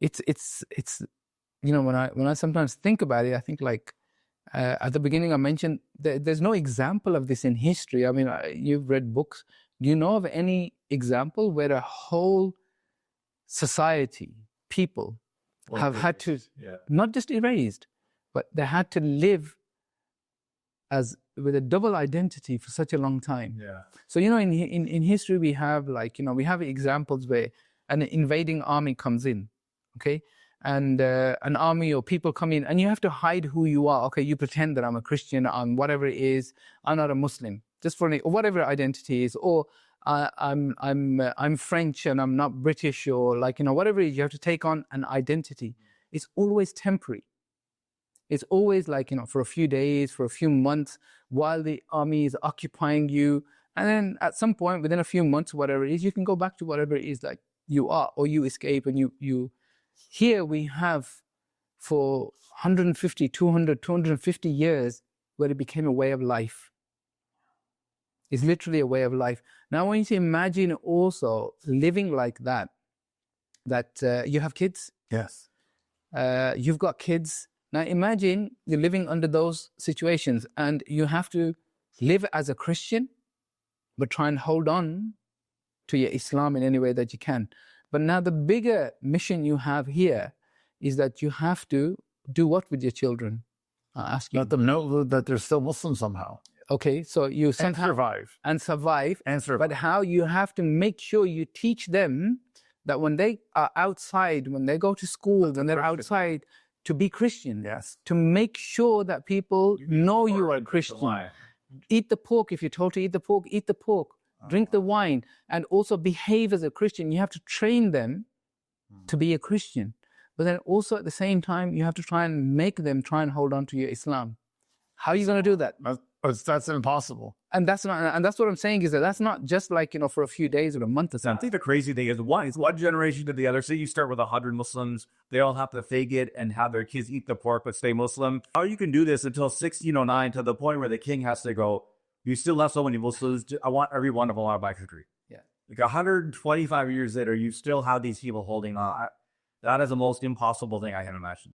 it's when I sometimes think about it, I think like at the beginning I mentioned there's no example of this in history. I mean, you've read books. Do you know of any example where a whole society, people, have had to not just erased, but they had to live as with a double identity for such a long time? Yeah. So in history we have we have examples where an invading army comes in, okay, and an army or people come in, and you have to hide who you are. Okay, you pretend that I'm a Christian, I'm whatever it is, I'm not a Muslim, just for whatever identity is, or I'm French and I'm not British, or whatever it is, you have to take on an identity. It's always temporary. It's always for a few days, for a few months, while the army is occupying you. And then at some point, within a few months, whatever it is, you can go back to whatever it is like you are, or you escape and you. Here we have for 150, 200, 250 years where it became a way of life. It's literally a way of life. Now I want you to imagine also living like that you have kids. Yes. You've got kids. Now imagine you're living under those situations and you have to live as a Christian, but try and hold on to your Islam in any way that you can. But now the bigger mission you have here is that you have to do what with your children? I ask you. Let them know that they're still Muslim somehow. Okay, so you survive. And survive. And survive. But how you have to make sure you teach them that when they are outside, when they go to school, when they're outside, to be Christian. Yes. To make sure that people know you are a Christian. Eat the pork. If you're told to eat the pork, eat the pork. Drink the wine. And also behave as a Christian. You have to train them to be a Christian. But then also at the same time, you have to try and make them try and hold on to your Islam. How are you going to do that? That's impossible. And that's what I'm saying is that's not just for a few days or a month or something. I think the crazy thing is one generation to the other. Say you start with 100 Muslims, they all have to fake it and have their kids eat the pork but stay Muslim. How you can do this until 1609, to the point where the king has to go, you still have so many Muslims, I want every one of them out of my country. Yeah. Like 125 years later, you still have these people holding on. That is the most impossible thing I can imagine.